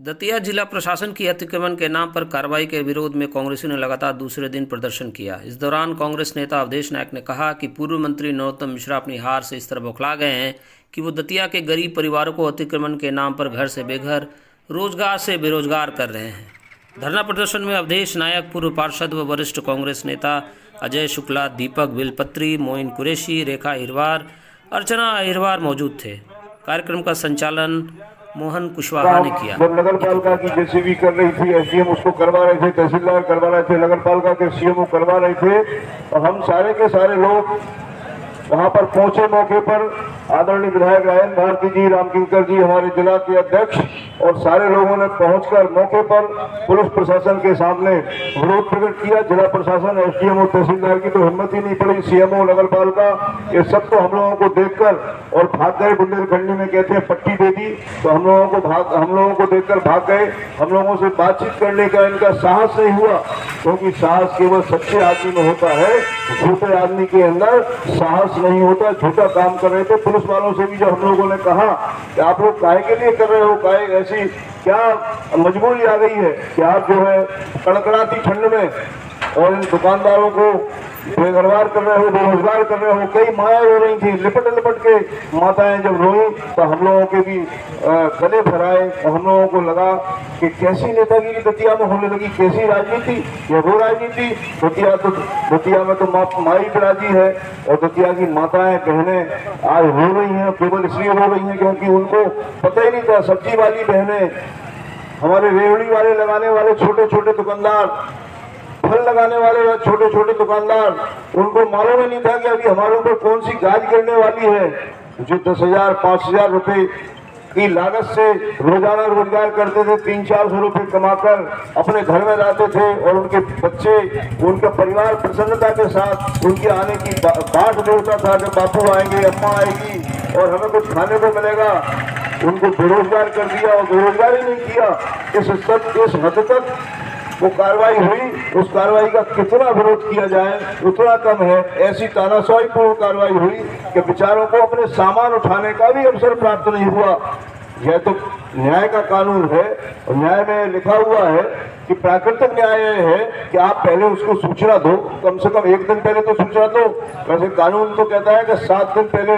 दतिया जिला प्रशासन की अतिक्रमण के नाम पर कार्रवाई के विरोध में कांग्रेसियों ने लगातार दूसरे दिन प्रदर्शन किया। इस दौरान कांग्रेस नेता अवधेश नायक ने कहा कि पूर्व मंत्री नरोत्तम मिश्रा अपनी हार से इस तरह बौखला गए हैं कि वो दतिया के गरीब परिवारों को अतिक्रमण के नाम पर घर से बेघर, रोजगार से बेरोजगार कर रहे हैं। धरना प्रदर्शन में अवधेश नायक, पूर्व पार्षद व वरिष्ठ कांग्रेस नेता अजय शुक्ला, दीपक बिलपत्री, मोइन कुरैशी, रेखा अहिरवार, अर्चना अहिरवार मौजूद थे। कार्यक्रम का संचालन मोहन कुशवाहा ने किया। जब नगर पालिका की जेसीबी कर रही थी, एसडीएम उसको करवा रहे थे, तहसीलदार करवा रहे थे, नगर पालिका के सीएमओ करवा रहे थे, और हम सारे के सारे लोग वहां पर पहुंचे। मौके पर आदरणीय विधायक रायन भारती जी, रामकिंकर जी, हमारे जिला के अध्यक्ष, और सारे लोगों ने पहुंचकर मौके पर पुलिस प्रशासन के सामने विरोध प्रकट किया। जिला प्रशासन, एसडीएम और तहसीलदार की तो हिम्मत ही नहीं पड़ी। सीएमओ, नगर पालिका, ये सब तो हम लोगों को देखकर और भाग गए। बुंदेलखंडी में कहते हैं पट्टी दे दी, तो हम लोगों को देखकर भाग गए। हम लोगों से बातचीत करने का इनका साहस नहीं हुआ, क्योंकि साहस केवल सच्चे आदमी में होता है, झूठे आदमी के अंदर साहस नहीं होता। झूठा काम कर रहे थे। पुलिस वालों से भी जब हम लोगों ने कहा कि आप लोग काहे के लिए कर रहे हो, काहे ऐसी क्या मजबूरी आ गई है कि आप जो है कड़कड़ाती ठंड में और इन दुकानदारों को बेघरवार कर रहे हो, बेरोजगार कर रहे हो। कई माया रो रही थी, लिपट लिपट के माताएं जब रोई तो हम लोगों के भी गले भराए, और हम लोगों को लगा कि कैसी नेतागिरी दतिया में होने लगी, कैसी राजनीति, ये वो राजनीति। दतिया में तो माई बिराजी है, और दतिया की माताएं बहनें आज रो रही हैं। केवल इसलिए रो रही हैं क्योंकि उनको पता ही नहीं था। सब्जी वाली बहनें, हमारे रेवड़ी वाले लगाने वाले छोटे छोटे दुकानदार, फल लगाने वाले छोटे छोटे दुकानदार, उनको मालूम ही नहीं था कि अभी हमारे ऊपर कौन सी गाज गिरने वाली है। जो 10,000 5,000 रुपए की लागत से रोजाना रोजगार करते थे, 300-400 रुपए कमाकर अपने घर में लाते थे, और उनके बच्चे, उनका परिवार प्रसन्नता के साथ उनके आने की बाट जोड़ता था कि बापू आएंगे, अम्मा आएगी और हमें कुछ खाने को मिलेगा। उनको बेरोजगार कर दिया, और बेरोजगार ही नहीं किया। इस हद तक वो कार्रवाई हुई। उस कार्रवाई का कितना विरोध किया जाए उतना कम है। ऐसी तानाशाहीपूर्ण कार्रवाई हुई कि बेचारों को अपने सामान उठाने का भी अवसर प्राप्त नहीं हुआ। यह तो न्याय का कानून है, और न्याय में लिखा हुआ है कि प्राकृतिक न्याय है कि आप पहले उसको सूचना दो, कम से कम 1 दिन पहले तो सूचना दो। वैसे कानून तो कहता है कि 7 दिन पहले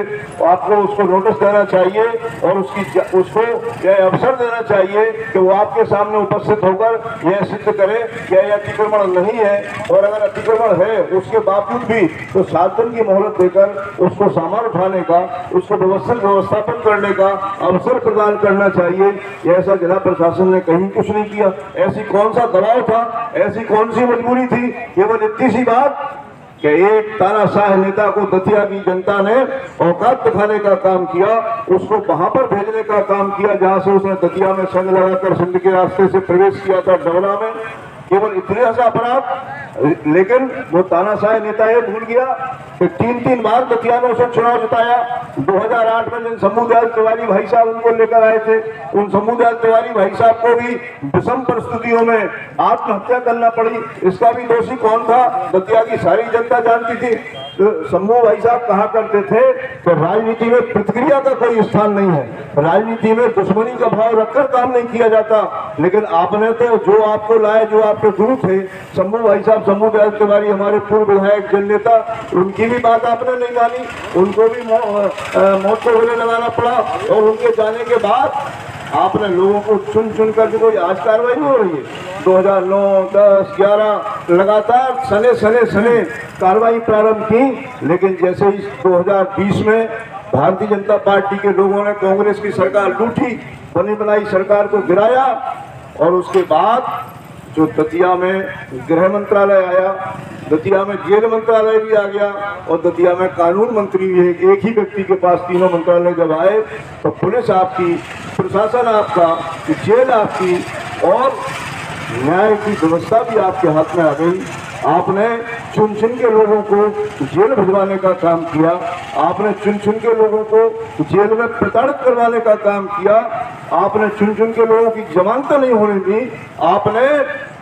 आपको उसको नोटिस देना चाहिए, और उसको यह अवसर देना चाहिए कि वो आपके सामने उपस्थित होकर यह सिद्ध करे कि यह अतिक्रमण नहीं है, और अगर अतिक्रमण है उसके बावजूद भी तो 7 दिन की मोहलत देकर उसको सामान उठाने का, उसको व्यवस्थापन करने का अवसर प्रदान करना चाहिए। ऐसा जिला प्रशासन ने कहीं कुछ नहीं किया। ऐसी कौन सा दबाव था, ऐसी कौन सी मजबूरी थी? केवल इतनी सी बात कि एक तानाशाह नेता को दतिया की जनता ने औकात दिखाने का काम किया, उसको वहां पर भेजने का काम किया जहां से उसने दतिया में संग लगाकर सिंध के रास्ते से प्रवेश किया था, डबरा में। केवल इतने सा अपराध। लेकिन वो तानाशाह नेता ये भूल गया कि 3 बार दतिया में उसने चुनाव जिताया। 2008 में जिन शंभूदयाल तिवारी भाई साहब उनको लेकर आए थे, उन शंभूदयाल तिवारी भाई साहब को भी विषम परिस्थितियों में आत्महत्या करना पड़ी। इसका भी दोषी कौन था? दतिया की सारी जनता जानती थी। तो शंभू भाई साहब कहा करते थे कि राजनीति में प्रतिक्रिया का कोई स्थान नहीं है, राजनीति में दुश्मनी का भाव रखकर काम नहीं किया जाता। लेकिन आपने तो जो आपको लाए, जो आपके गुरु थे शंभू भाई साहब, शंभूदयाल तिवारी, हमारे पूर्व विधायक जन नेता, उनकी भी बात आपने नहीं मानी। उनको भी मौत को गले लगाना पड़ा, और उनके जाने के बाद आपने लोगों को चुन चुन कर कोई आज कार्रवाई नहीं हो रही है। 2009, 10, 11 लगातार सने कार्रवाई प्रारंभ की। लेकिन जैसे ही 2020 में भारतीय जनता पार्टी के लोगों ने कांग्रेस की सरकार लूटी, बनी बनाई सरकार को गिराया, और उसके बाद जो दतिया में गृह मंत्रालय आया, दतिया में जेल मंत्रालय भी आ गया, और दतिया में कानून मंत्री भी एक ही व्यक्ति के पास तीनों मंत्रालय जब आए, तो पुलिस आपकी, प्रशासन आपका, जेल आपकी, और न्याय की व्यवस्था भी आपके हाथ में आ गई। आपने चुन चुन के लोगों को जेल भिजवाने का काम किया, आपने चुन चुन के लोगों को जेल में प्रताड़ित करवाने का काम किया, आपने चुन चुन के लोगों की जमानत नहीं होने दी। आपने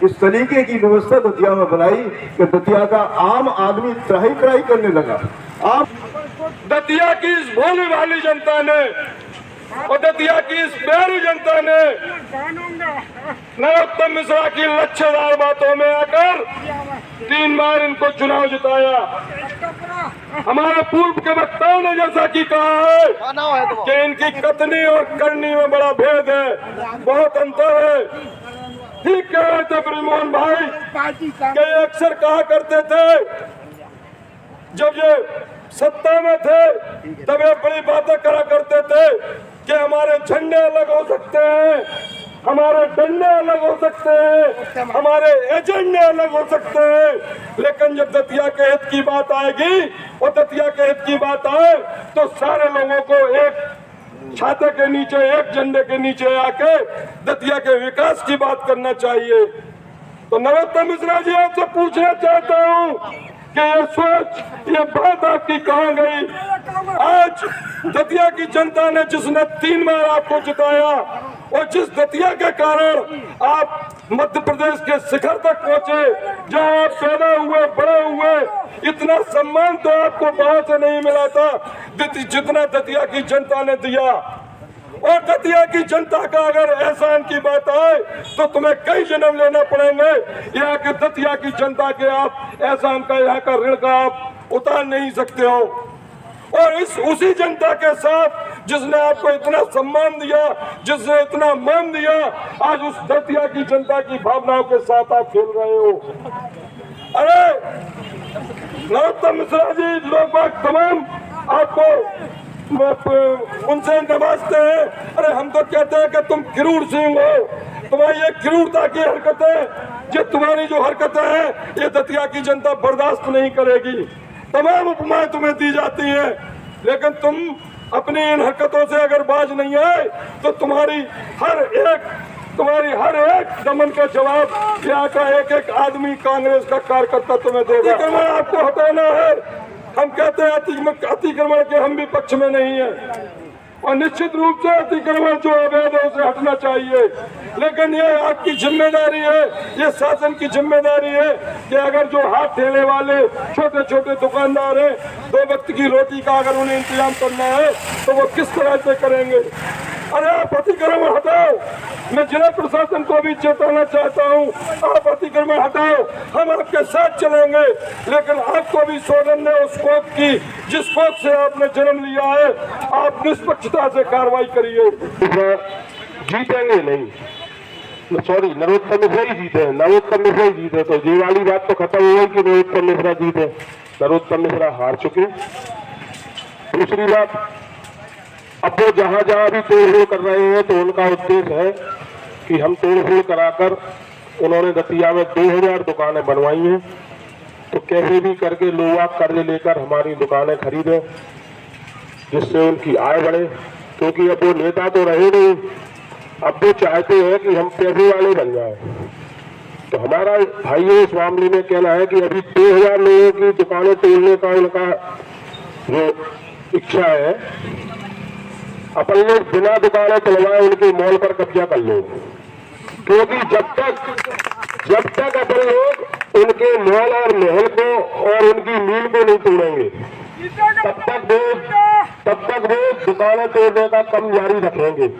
इस तरीके की व्यवस्था दतिया में बनाई कि दतिया का आम आदमी त्राही करने लगा। आप दतिया की इस भोली भाली जनता ने और दतिया की इस प्यारी जनता ने नरोत्तम मिश्रा की लच्छेदार बातों में आकर 3 बार इनको चुनाव जिताया। हमारे पूर्व के वक्ताओं ने जैसा कि कहा है कि इनकी कथनी और करनी में बड़ा भेद है, बहुत अंतर है। ठीक कह रहे थे ब्रिजमोहन भाई कि अक्सर कहा करते थे जब ये सत्ता में थे तब ये बड़ी बातें करा करते थे कि हमारे झंडे अलग हो सकते हैं, हमारे डंडे अलग हो सकते हैं, हमारे एजेंडे अलग हो सकते हैं, लेकिन जब दतिया के हित की बात आएगी और दतिया के हित की बात आए तो सारे लोगों को एक छाते के नीचे, एक झंडे के नीचे आके दतिया के विकास की बात करना चाहिए। तो नरोत्तम मिश्रा जी आपसे पूछना चाहता हूँ कि ये सोच, ये बात आपकी कहाँ गई? आज दतिया की जनता ने जिसने 3 बार आपको जिताया और जिस दतिया के कारण आप मध्य प्रदेश के शिखर तक पहुंचे, जहां आप पैदा हुए, बड़े हुए, इतना सम्मान तो आपको बाहर से नहीं मिला था जितना दतिया की जनता ने दिया। और दतिया की जनता का अगर एहसान की बात आए तो तुम्हें कई जन्म लेना पड़ेंगे। यहाँ के दतिया की जनता के आप एहसान का, यहाँ का ऋण का आप उतार नहीं सकते हो। और इस उसी जनता के साथ जिसने आपको इतना सम्मान दिया, जिसने इतना मान दिया, आज उस दतिया की जनता की भावनाओं के साथ आप खेल रहे हो। अरे नरोत्तम मिश्रा जी, लोग तमाम आपको उनसे नवाजते हैं। अरे हम तो कहते हैं कि तुम क्रूर सिंह हो, तुम्हारी ये क्रूरता की हरकतें, ये तुम्हारी जो हरकतें हैं, ये दतिया की जनता बर्दाश्त नहीं करेगी। तमाम उपमाएं तुम्हें दी जाती हैं, लेकिन तुम अपनी इन हरकतों से अगर बाज नहीं आए तो तुम्हारी हर एक दमन का जवाब यहाँ का एक एक आदमी, कांग्रेस का कार्यकर्ता तुम्हें देगा। अतिक्रमण आपको हटाना है। हम कहते हैं अतिक्रमण के हम भी पक्ष में नहीं है, और निश्चित रूप से अतिक्रमण जो अवैध है उसे हटना चाहिए। लेकिन ये आपकी जिम्मेदारी है, ये शासन की जिम्मेदारी है कि अगर जो हाथ ठेले वाले छोटे छोटे दुकानदार हैं, 2 वक्त की रोटी का अगर उन्हें इंतजाम करना है तो वो किस तरह से करेंगे। अरे आप अतिक्रमण हटाओ। मैं जिला प्रशासन को भी चेताना चाहता हूँ, आप अतिक्रमण हटाओ, हम आपके साथ चलेंगे, लेकिन आपको भी सोचना है उस कोख की जिस कोख से आपने जन्म लिया है। आप निष्पक्षता से कार्रवाई करिए। जीतेंगे नहीं, सॉरी, नरोत्तम मिश्रा ही जीते, नरोत्तम मिश्रा ही जीते। तो ये वाली बात तो खत्म हो गई कि नरोत्तम मिश्रा जीते। नरोत्तम मिश्रा हार चुके। दूसरी बात, अब वो जहां जहां भी तोड़फोड़ कर रहे हैं तो उनका उद्देश्य है कि हम तोड़फोड़ कराकर, उन्होंने दतिया में 2000 दुकानें बनवाई हैं, तो कैसे भी करके लोग कर्ज लेकर हमारी दुकानें खरीदें जिससे उनकी आय बढ़े। क्योंकि अब वो नेता तो रहे नहीं, अब वो चाहते हैं कि हम पैसे वाले बन जाए। तो हमारा भाइयों इस मामले में कहना है कि अभी 2000 लोगों की दुकानें तोड़ने का उनका जो इच्छा है, अपन लोग बिना दुकानें तोड़वाए उनके मॉल पर कब्जा कर लो। क्योंकि जब तक अपन लोग उनके मॉल और महल को और उनकी मील को नहीं तोड़ेंगे तब तक वो दुकानें तोड़ने का काम जारी रखेंगे।